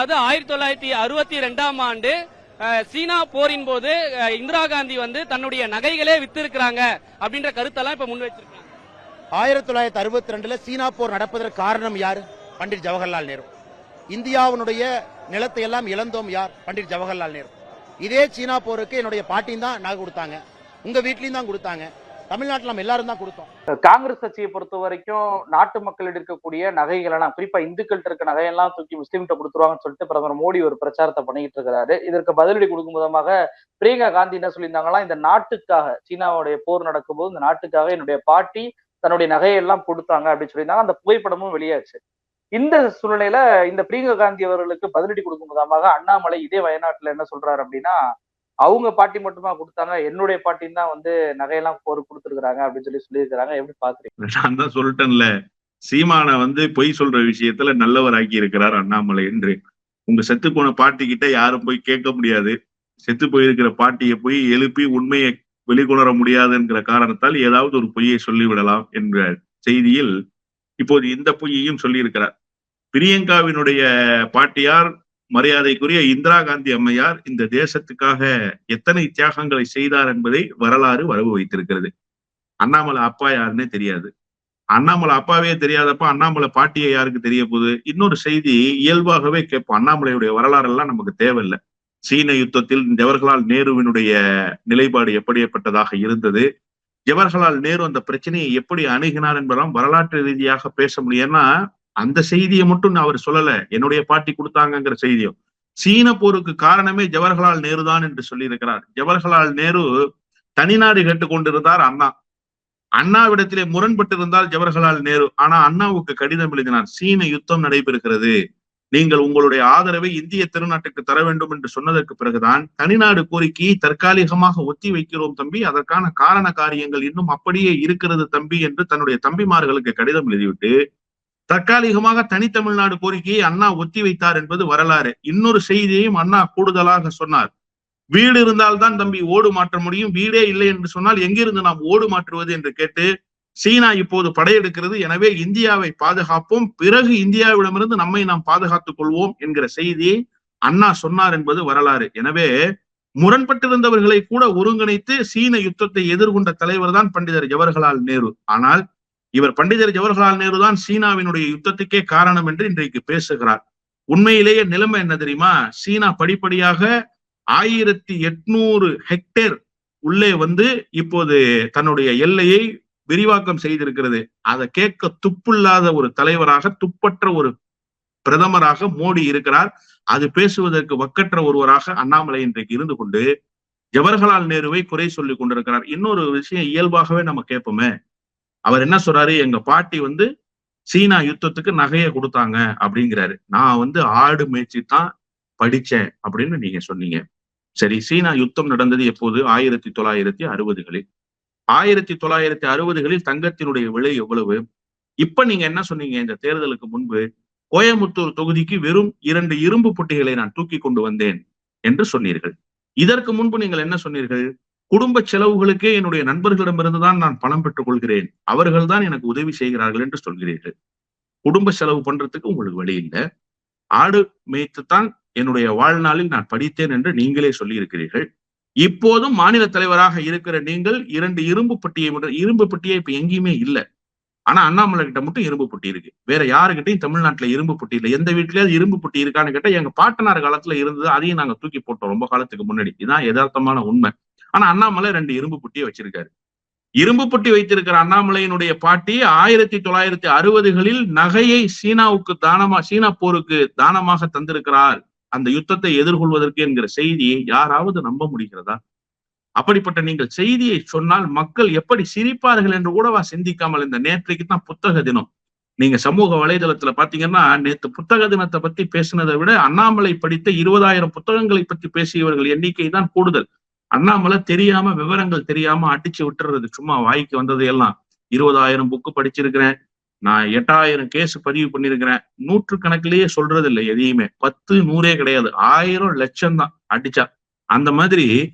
அதாவது 1962ஆம் ஆண்டு சீனா போரின் போது இந்திரா காந்தி தன்னுடைய நகைகளே வித்திருக்கிறாங்க அப்படின்ற கருத்தெல்லாம் இப்ப முன் வச்சிருக்காங்க. 1962 சீனா போர் நடப்பதற்கு காரணம் யாரு? பண்டிட் ஜவஹர்லால் நேரு. இந்தியாவுடைய நிலத்தை எல்லாம் இழந்தோம் யார்? பண்டிட் ஜவஹர்லால் நேரு. இதே சீனா போருக்கு என்னுடைய பாட்டியும் தான் நகை கொடுத்தாங்க, உங்க வீட்லயும் தான் கொடுத்தாங்க, தமிழ்நாட்டில் நம்ம எல்லாரும் தான் கொடுத்தோம். காங்கிரஸ் கட்சியை பொறுத்த வரைக்கும் நாட்டு மக்கள் இருக்கக்கூடிய நகைகள் எல்லாம், குறிப்பா இந்துக்கள்கிட்ட இருக்க நகையெல்லாம் தூக்கி முஸ்லீம்கிட்ட கொடுத்துருவாங்கன்னு சொல்லிட்டு பிரதமர் மோடி ஒரு பிரச்சாரத்தை பண்ணிட்டு இருக்கிறாரு. இதற்கு பதிலடி கொடுக்கும் விதமாக பிரியங்கா காந்தி என்ன சொல்லியிருந்தாங்களா, இந்த நாட்டுக்காக, சீனாவுடைய போர் நடக்கும்போது இந்த நாட்டுக்காக என்னுடைய பாட்டி தன்னுடைய நகையெல்லாம் கொடுத்தாங்க அப்படின்னு சொல்லியிருந்தாங்க. அந்த புகைப்படமும் வெளியாச்சு. இந்த சூழ்நிலையில இந்த பிரியங்கா காந்தி அவர்களுக்கு பதிலடி கொடுக்கும் விதமாக அண்ணாமலை இதே வயநாட்டுல என்ன சொல்றாரு அப்படின்னா, அவங்க பாட்டி மட்டுமா கொடுத்தாங்க, என்னுடைய பாட்டின்னு தான் நகையெல்லாம் போர் கொடுத்துருக்காங்க அப்படின்னு சொல்லியிருக்கிறாங்க. எப்படி பாக்குறீங்க? நான் தான் சொல்லிட்டேன்ல, சீமான பொய் சொல்ற விஷயத்துல நல்லவர் ஆக்கி இருக்கிறார் அண்ணாமலை என்று. உங்க செத்து போன பாட்டி கிட்ட யாரும் போய் கேட்க முடியாது. செத்து போயிருக்கிற பாட்டியை போய் எழுப்பி உண்மையை வெளிக்கொணர முடியாதுங்கிற காரணத்தால் ஏதாவது ஒரு பொய்யை சொல்லிவிடலாம் என்ற செய்தியில் இப்போது இந்த பொய்யையும் சொல்லியிருக்கிறார். பிரியங்காவினுடைய பாட்டியார் மரியாதைக்குரிய இந்திரா காந்தி அம்மையார் இந்த தேசத்துக்காக எத்தனை தியாகங்களை செய்தார் என்பதை வரலாறு வரவு வைத்திருக்கிறது. அண்ணாமலை அப்பா யாருன்னே தெரியாது. அண்ணாமலை அப்பாவே தெரியாதப்ப அண்ணாமலை பாட்டியை யாருக்கு தெரிய போகுது? இன்னொரு செய்தி இயல்பாகவே கேட்போம். அண்ணாமலையுடைய வரலாறு எல்லாம் நமக்கு தேவையில்லை. சீன யுத்தத்தில் ஜவஹர்லால் நேருவினுடைய நிலைப்பாடு எப்படிப்பட்டதாக இருந்தது, ஜவஹர்லால் நேரு அந்த பிரச்சனையை எப்படி அணுகினார் என்பதெல்லாம் வரலாற்று ரீதியாக பேச முடியும். ஏன்னா அந்த செய்தியை மட்டும் அவர் சொல்லல, என்னுடைய பாட்டி கொடுத்தாங்கிற செய்தியும். சீன போருக்கு காரணமே ஜவஹர்லால் நேரு தான் என்று சொல்லி இருக்கிறார். ஜவஹர்லால் நேரு தனிநாடு கேட்டுக்கொண்டிருந்தார் அண்ணா. அண்ணாவிடத்திலே முரண்பட்டிருந்தால் ஜவஹர்லால் நேரு, ஆனா அண்ணாவுக்கு கடிதம் எழுதினார், சீன யுத்தம் நடைபெறுகிறது, நீங்கள் உங்களுடைய ஆதரவை இந்திய திருநாட்டுக்கு தர வேண்டும் என்று சொன்னதற்கு பிறகுதான் தனிநாடு கோரிக்கையை தற்காலிகமாக ஒத்தி வைக்கிறோம் தம்பி, அதற்கான காரண காரியங்கள் இன்னும் அப்படியே இருக்கிறது தம்பி என்று தன்னுடைய தம்பிமார்களுக்கு கடிதம் எழுதிவிட்டு தற்காலிகமாக தனித்தமிழ்நாடு கோரிக்கையை அண்ணா ஒத்தி வைத்தார் என்பது வரலாறு. இன்னொரு செய்தியையும் அண்ணா கூடுதலாக சொன்னார், வீடு இருந்தால்தான் தம்பி ஓடு மாற்ற முடியும், வீடே இல்லை என்று சொன்னால் எங்கிருந்து நாம் ஓடு மாற்றுவது என்று கேட்டு, சீனா இப்போது படையெடுக்கிறது, எனவே இந்தியாவை பாதுகாப்போம், பிறகு இந்தியாவிடமிருந்து நம்மை நாம் பாதுகாத்துக் கொள்வோம் என்கிற செய்தியை அண்ணா சொன்னார் என்பது வரலாறு. எனவே முரண்பட்டிருந்தவர்களை கூட ஒருங்கிணைத்து சீன யுத்தத்தை எதிர்கொண்ட தலைவர் தான் பண்டிதர் ஜவஹர்லால் நேரு. ஆனால் இவர் பண்டிதர் ஜவஹர்லால் நேரு தான் சீனாவினுடைய யுத்தத்துக்கே காரணம் என்று இன்றைக்கு பேசுகிறார். உண்மையிலேயே நிலைமை என்ன தெரியுமா? சீனா படிப்படியாக 1800 ஹெக்டேர் உள்ளே இப்போது தன்னுடைய எல்லையை விரிவாக்கம் செய்திருக்கிறது. அதை கேட்க துப்பில்லாத ஒரு தலைவராக, துப்பற்ற ஒரு பிரதமராக மோடி இருக்கிறார். அது பேசுவதற்கு வக்கற்ற ஒருவராக அண்ணாமலை இன்றைக்கு இருந்து கொண்டு ஜவஹர்லால் நேருவை குறை சொல்லி கொண்டிருக்கிறார். இன்னொரு விஷயம் இயல்பாகவே நம்ம கேட்போமே, அவர் என்ன சொல்றாரு, எங்க பாட்டி சீனா யுத்தத்துக்கு நகையை கொடுத்தாங்க அப்படிங்கிறாரு. நான் ஆடு மேய்ச்சி தான் படிச்சேன் அப்படின்னு நீங்க சொன்னீங்க. சரி, சீனா யுத்தம் நடந்தது எப்போது? 1960களில். 1960களில் தங்கத்தினுடைய விலை எவ்வளவு? இப்ப நீங்க என்ன சொன்னீங்க? இந்த தேர்தலுக்கு முன்பு கோயம்புத்தூர் தொகுதிக்கு வெறும் 2 இரும்பு புட்டிகளை நான் தூக்கி கொண்டு வந்தேன் என்று சொன்னீர்கள். இதற்கு முன்பு நீங்கள் என்ன சொன்னீர்கள்? குடும்ப செலவுகளுக்கே என்னுடைய நண்பர்களிடமிருந்துதான் நான் பணம் பெற்றுக் கொள்கிறேன், அவர்கள் தான் எனக்கு உதவி செய்கிறார்கள் என்று சொல்கிறீர்கள். குடும்ப செலவு பண்றதுக்கு உங்களுக்கு வழி இல்லை, ஆடு மேய்த்துத்தான் என்னுடைய வாழ்நாளில் நான் படித்தேன் என்று நீங்களே சொல்லி இருக்கிறீர்கள். இப்போதும் மாநில தலைவராக இருக்கிற நீங்கள் 2 இரும்பு பெட்டியை இப்ப எங்கேயுமே இல்லை. ஆனா அண்ணாமலை கிட்ட மட்டும் இரும்பு பெட்டி இருக்கு. வேற யாருக்கிட்டையும் தமிழ்நாட்டுல இரும்பு பெட்டி இல்லை. எந்த வீட்லயாவது இரும்பு பெட்டி இருக்கான்னு கேட்டா எங்க பாட்டனார் காலத்துல இருந்தது, அதையும் நாங்க தூக்கி போட்டோம் ரொம்ப காலத்துக்கு முன்னாடி. இதுதான் யதார்த்தமான உண்மை. ஆனா அண்ணாமலை 2 இரும்பு பெட்டியை வச்சிருக்காரு. இரும்பு பெட்டி வைத்திருக்கிற அண்ணாமலையினுடைய பாட்டி 1960களில் நகையை சீனா போருக்கு தானமாக தந்திருக்கிறார், அந்த யுத்தத்தை எதிர்கொள்வதற்கு என்கிற செய்தியை யாராவது நம்ப முடிகிறதா? அப்படிப்பட்ட நீங்கள் செய்தியை சொன்னால் மக்கள் எப்படி சிரிப்பார்கள் என்று கூடவா சிந்திக்காமல், இந்த நேற்றைக்கு தான் புத்தக தினம், நீங்க சமூக வலைதளத்துல பாத்தீங்கன்னா நேற்று புத்தக தினத்தை பத்தி பேசினதை விட அண்ணாமலை படித்த 20,000 புத்தகங்களை பத்தி பேசியவர்கள் எண்ணிக்கை தான் கூடுதல். அண்ணாமலை தெரியாம, விவரங்கள் தெரியாம அடிச்சு விட்டுறது, சும்மா வாய்க்கு வந்தது எல்லாம். 20,000 புக்கு படிச்சிருக்கிறேன், நான் 8,000 கேஸ் பதிவு பண்ணிருக்கிறேன், 100 கணக்கிலேயே சொல்றது இல்லை எதையுமே. 10 100 கிடையாது, 1000 லட்சம் தான் அடிச்சா. அந்த மாதிரி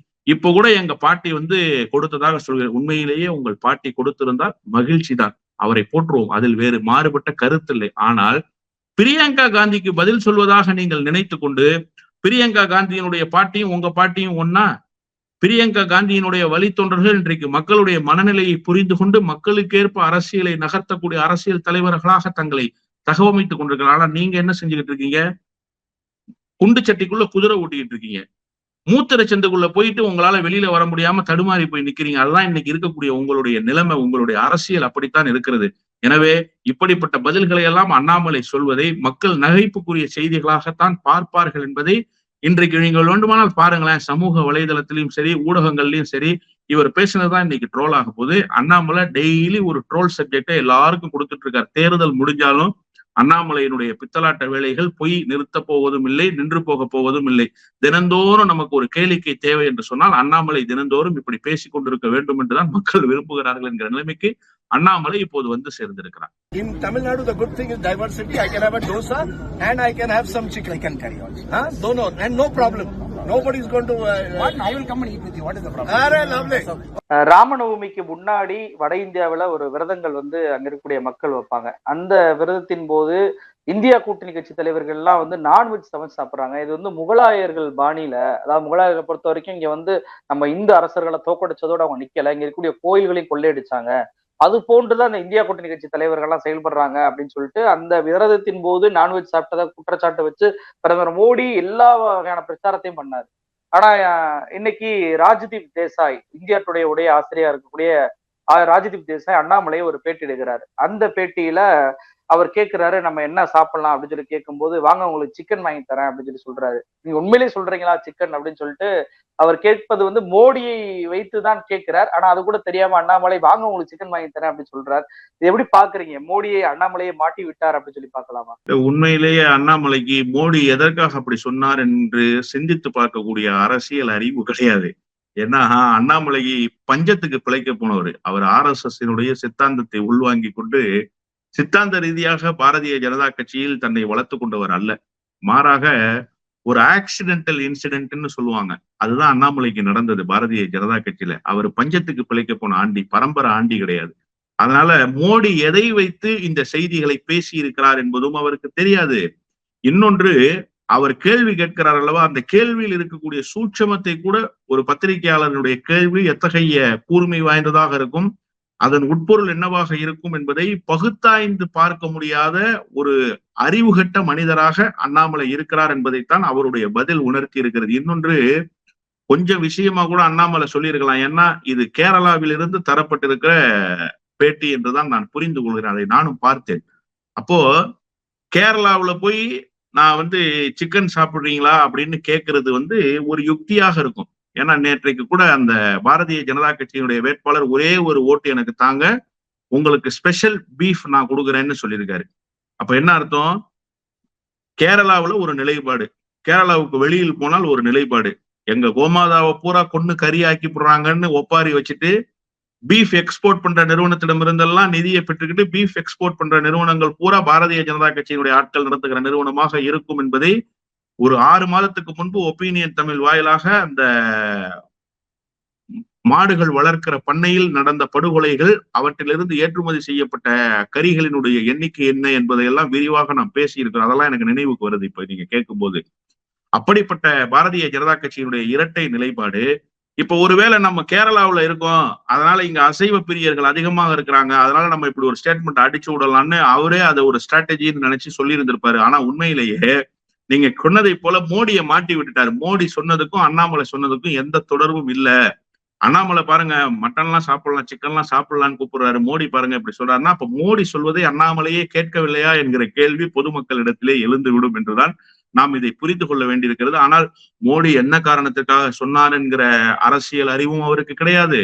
இப்ப கூட எங்க பாட்டி கொடுத்ததாக சொல்கிறேன். உண்மையிலேயே உங்கள் பாட்டி கொடுத்திருந்தால் மகிழ்ச்சி தான், அவரை போற்றுவோம், அதில் வேறு மாறுபட்ட கருத்து இல்லை. ஆனால் பிரியங்கா காந்திக்கு பதில் சொல்வதாக நீங்கள் நினைத்து கொண்டு பிரியங்கா காந்தியினுடைய பாட்டியும் உங்க பாட்டியும் ஒன்னா? பிரியங்கா காந்தியினுடைய வழித்தொண்டர்கள் இன்றைக்கு மக்களுடைய மனநிலையை புரிந்து கொண்டு மக்களுக்கேற்ப அரசியலை நகர்த்தக்கூடிய அரசியல் தலைவர்களாக தங்களை தகவமைத்துக் கொண்டிருக்கிறார். ஆனா நீங்க என்ன செஞ்சுக்கிட்டு இருக்கீங்க? குண்டு சட்டிக்குள்ள குதிரை ஓட்டிக்கிட்டு இருக்கீங்க. மூத்திர சந்துக்குள்ள போயிட்டு உங்களால வெளியில வர முடியாம தடுமாறி போய் நிக்கிறீங்க. அதுதான் இன்னைக்கு இருக்கக்கூடிய உங்களுடைய நிலைமை, உங்களுடைய அரசியல் அப்படித்தான் இருக்கிறது. எனவே இப்படிப்பட்ட பதில்களை எல்லாம் அண்ணாமலை சொல்வதை மக்கள் நகைப்புக்குரிய செய்திகளாகத்தான் பார்ப்பார்கள் என்பதை இன்றைக்கு நீங்கள் வேண்டுமானால் பாருங்களேன். சமூக வலைதளத்திலையும் சரி, ஊடகங்கள்லயும் சரி, இவர் பேசினதுதான் இன்னைக்கு ட்ரோல் ஆக போகுது. அண்ணாமலை டெய்லி ஒரு ட்ரோல் சப்ஜெக்டை எல்லாருக்கும் கொடுத்துட்டு இருக்காரு. தேர்தல் முடிஞ்சாலும் அண்ணாமலையினுடைய பித்தலாட்ட வேலைகள் பொய் நிறுத்த போவதும் இல்லை, நின்று போக போவதும் இல்லை. தினந்தோறும் நமக்கு ஒரு கேளிக்கை தேவை என்று சொன்னால் அண்ணாமலை தினந்தோறும் இப்படி பேசிக் கொண்டிருக்க வேண்டும் என்றுதான் மக்கள் விரும்புகிறார்கள் என்கிற நிலைமைக்கு அண்ணாமலை இப்போது வந்து சேர்ந்திருக்கிறார். In Tamil Nadu, the good thing is diversity. I can have a dosa and I can have some chicken. I can carry on. No, and no problem. Nobody is going to. What? I will come and eat with you. What is the problem? Lovely. ராமநவமிக்கு முன்னாடி வட இந்தியாவில ஒரு விரதங்கள் வந்து அங்க இருக்கக்கூடிய மக்கள் வைப்பாங்க. அந்த விரதத்தின் போது இந்தியா கூட்டணி கட்சி தலைவர்கள் எல்லாம் வந்து நான்வெஜ் சமைச்சு சாப்பிடுறாங்க. இது வந்து முகலாயர்கள் பாணியில, அதாவது முகலாயர்களை பொறுத்த வரைக்கும் இங்க வந்து நம்ம இந்து அரசர்களை தோக்கடிச்சதோட அவங்க நிக்கல, இங்க இருக்கக்கூடிய கோயில்களையும் கொள்ளையடிச்சாங்க. அது போன்றுதான் இந்த இந்தியா கூட்டணி கட்சி தலைவர்கள்லாம் செயல்படுறாங்க அப்படின்னு சொல்லிட்டு அந்த விரதத்தின் போது நான்வெஜ் சாப்பிட்டதா குற்றச்சாட்டு வச்சு பிரதமர் மோடி எல்லா வகையான பிரச்சாரத்தையும் பண்ணாரு. ஆனா இன்னைக்கு ராஜ்தீப் தேசாய், இந்தியா டுடே உடைய ஆசிரியரா இருக்கக்கூடிய ராஜ்தீப் தேசாய் அண்ணாமலையை ஒரு பேட்டி எடுக்கிறாரு. அந்த பேட்டியில அவர் கேட்கிறாரு, நம்ம என்ன சாப்பிடலாம் அப்படின்னு சொல்லி கேட்கும்போது, வாங்க உங்களுக்கு சிக்கன் வாங்கி தரேன் அப்படின்னு சொல்லி சொல்றாரு. நீங்க உண்மையிலேயே சொல்றீங்களா சிக்கன் அப்படின்னு சொல்லிட்டு அவர் கேட்பது வந்து மோடியை வைத்துதான் கேட்கிறார். ஆனா அது கூட தெரியாம அண்ணாமலை வாங்க உங்களுக்கு சிக்கன் வாங்கி தரேன் அப்படின்னு சொல்றாரு. இது எப்படி பாக்குறீங்க? மோடியை அண்ணாமலையை மாட்டி விட்டார் அப்படின்னு சொல்லி பார்க்கலாமா? உண்மையிலேயே அண்ணாமலைக்கு மோடி எதற்காக அப்படி சொன்னார் என்று சிந்தித்து பார்க்கக்கூடிய அரசியல் அறிவு கிடையாது. ஏன்னா அண்ணாமலை பஞ்சத்துக்கு பிழைக்க போனவர். அவர் RSS சித்தாந்தத்தை உள்வாங்கி கொண்டு சித்தாந்த ரீதியாக பாரதிய ஜனதா கட்சியில் தன்னை வளர்த்து கொண்டவர் அல்ல. மாறாக ஒரு ஆக்சிடென்டல் இன்சிடென்ட்னு சொல்லுவாங்க, அதுதான் அண்ணாமலைக்கு நடந்தது பாரதிய ஜனதா கட்சியில. அவர் பஞ்சத்துக்கு பிழைக்க போன ஆண்டி, பரம்பரை ஆண்டி கிடையாது. அதனால மோடி எதை வைத்து இந்த செய்திகளை பேசி இருக்கிறார் என்பதும் அவருக்கு தெரியாது. இன்னொன்று, அவர் கேள்வி கேட்கிறார் அல்லவா, அந்த கேள்வியில் இருக்கக்கூடிய சூட்சமத்தை கூட ஒரு பத்திரிகையாளருடைய கேள்வி எத்தகைய கூர்மை வாய்ந்ததாக இருக்கும், அதன் உட்பொருள் என்னவாக இருக்கும் என்பதை பகுத்தாய்ந்து பார்க்க முடியாத ஒரு அறிவுகட்ட மனிதராக அண்ணாமலை இருக்கிறார் என்பதைத்தான் அவருடைய பதில் உணர்த்தி இருக்கிறது. இன்னொன்று, கொஞ்சம் விஷயமா கூட அண்ணாமலை சொல்லியிருக்கலாம். ஏன்னா இது கேரளாவிலிருந்து தரப்பட்டிருக்கிற பேட்டி என்றுதான் நான் புரிந்து கொள்கிறேன். அதை நானும் பார்த்தேன். அப்போ கேரளாவுல போய் நான் வந்து சிக்கன் சாப்பிடுறீங்களா அப்படின்னு கேட்கறது வந்து ஒரு யுக்தியாக இருக்கும். ஏன்னா நேற்றைக்கு கூட அந்த பாரதிய ஜனதா கட்சியினுடைய வேட்பாளர் ஒரே ஒரு ஓட்டு எனக்கு தாங்க, உங்களுக்கு ஸ்பெஷல் பீஃப் நான் கொடுக்குறேன்னு சொல்லியிருக்காரு. அப்ப என்ன அர்த்தம்? கேரளாவுல ஒரு நிலைப்பாடு, கேரளாவுக்கு வெளியில் போனால் ஒரு நிலைப்பாடு. எங்க கோமாதாவை பூரா கொண்டு கறி ஆக்கி போடுறாங்கன்னு ஒப்பாரி வச்சுட்டு பீஃப் எக்ஸ்போர்ட் பண்ற நிறுவனத்திடமிருந்தெல்லாம் நிதியை பெற்றுக்கிட்டு பீஃப் எக்ஸ்போர்ட் பண்ற நிறுவனங்கள் பூரா பாரதிய ஜனதா கட்சியினுடைய ஆட்கள் நடத்துகிற நிறுவனமாக இருக்கும் என்பதை ஒரு 6 மாதத்துக்கு முன்பு ஒப்பீனியன் தமிழ் வாயிலாக அந்த மாடுகள் வளர்க்கிற பண்ணையில் நடந்த படுகொலைகள், அவற்றிலிருந்து ஏற்றுமதி செய்யப்பட்ட கறிகளினுடைய எண்ணிக்கை என்ன என்பதையெல்லாம் விரிவாக நான் பேசியிருக்கிறோம். அதெல்லாம் எனக்கு நினைவுக்கு வருது இப்ப நீங்க கேட்கும்போது. அப்படிப்பட்ட பாரதிய ஜனதா கட்சியினுடைய இரட்டை நிலைப்பாடு. இப்ப ஒருவேளை நம்ம கேரளாவுல இருக்கோம், அதனால இங்க அசைவ பிரியர்கள் அதிகமாக இருக்கிறாங்க, அதனால நம்ம இப்படி ஒரு ஸ்டேட்மெண்ட் அடிச்சு விடலாம்னு அவரே அதை ஒரு ஸ்ட்ராட்டஜின்னு நினைச்சு சொல்லி இருந்திருப்பாரு. ஆனா உண்மையிலேயே நீங்க சொன்னதை போல மோடியை மாட்டி விட்டுட்டாரு. மோடி சொன்னதுக்கும் அண்ணாமலை சொன்னதுக்கும் எந்த தொடர்பும் இல்ல. அண்ணாமலை பாருங்க மட்டன்லாம் சாப்பிடலாம், சிக்கன்லாம் சாப்பிடலாம்னு கூப்பிடுறாரு. மோடி பாருங்க இப்படி சொல்றாருன்னா, அப்ப மோடி சொல்வதை அண்ணாமலையே கேட்கவில்லையா என்கிற கேள்வி பொதுமக்களிடத்திலே எழுந்துவிடும் என்றுதான் நாம் இதை புரிந்து கொள்ள வேண்டியிருக்கிறது. ஆனால் மோடி என்ன காரணத்திற்காக சொன்னார் என்கிற அரசியல் அறிவும் அவருக்கு கிடையாது.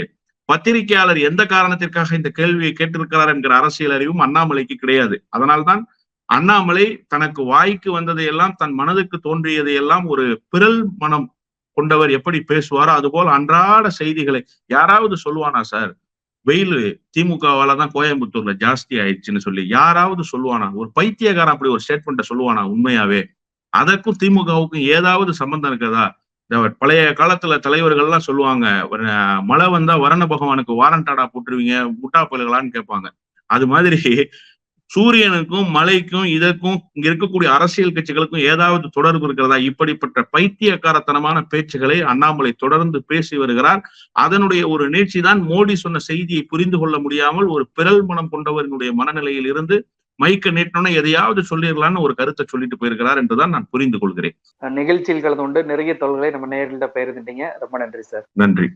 பத்திரிகையாளர் எந்த காரணத்திற்காக இந்த கேள்வியை கேட்டிருக்கிறார் என்கிற அரசியல் அறிவும் அண்ணாமலைக்கு கிடையாது. அதனால்தான் அண்ணாமலை தனக்கு வாய்க்கு வந்ததையெல்லாம், தன் மனதுக்கு தோன்றியதையெல்லாம் ஒரு பிறல் மனம் கொண்டவர் எப்படி பேசுவாரோ அதுபோல் அன்றாட செய்திகளை யாராவது சொல்லுவானா சார், வெயில் திமுகவால தான் கோயம்புத்தூர்ல ஜாஸ்தி ஆயிடுச்சுன்னு சொல்லி யாராவது சொல்லுவானா? ஒரு பைத்தியக்காரன் அப்படி ஒரு ஸ்டேட்மெண்ட்டை சொல்லுவானா? உண்மையாவே அதற்கும் திமுகவுக்கும் ஏதாவது சம்பந்தம் இருக்குதா? இந்த பழைய காலத்துல தலைவர்கள்லாம் சொல்லுவாங்க, மழை வந்தா வரண பகவானுக்கு வாரண்டாடா போட்டுருவீங்க முட்டா பயில்களான்னு கேட்பாங்க. அது மாதிரி சூரியனுக்கும் மலைக்கும் இதற்கும் இங்க இருக்கக்கூடிய அரசியல் கட்சிகளுக்கும் ஏதாவது தொடர்பு இருக்கிறதா? இப்படிப்பட்ட பைத்தியக்காரத்தனமான பேச்சுகளை அண்ணாமலை தொடர்ந்து பேசி வருகிறார். அதனுடைய ஒரு நீட்சி தான் மோடி சொன்ன செய்தியை புரிந்து கொள்ள முடியாமல் ஒரு பிறல் மனம் கொண்டவர்களுடைய மனநிலையில் இருந்து மைக்க நீட்டணும்னா எதையாவது சொல்லிடலான்னு ஒரு கருத்தை சொல்லிட்டு போயிருக்கிறார் என்றுதான் நான் புரிந்து கொள்கிறேன். நிகழ்ச்சியில் கலந்து கொண்டு நிறைய தகவல்களை நம்ம நேரில் பகிர்ந்துட்டீங்க. ரொம்ப நன்றி சார். நன்றி.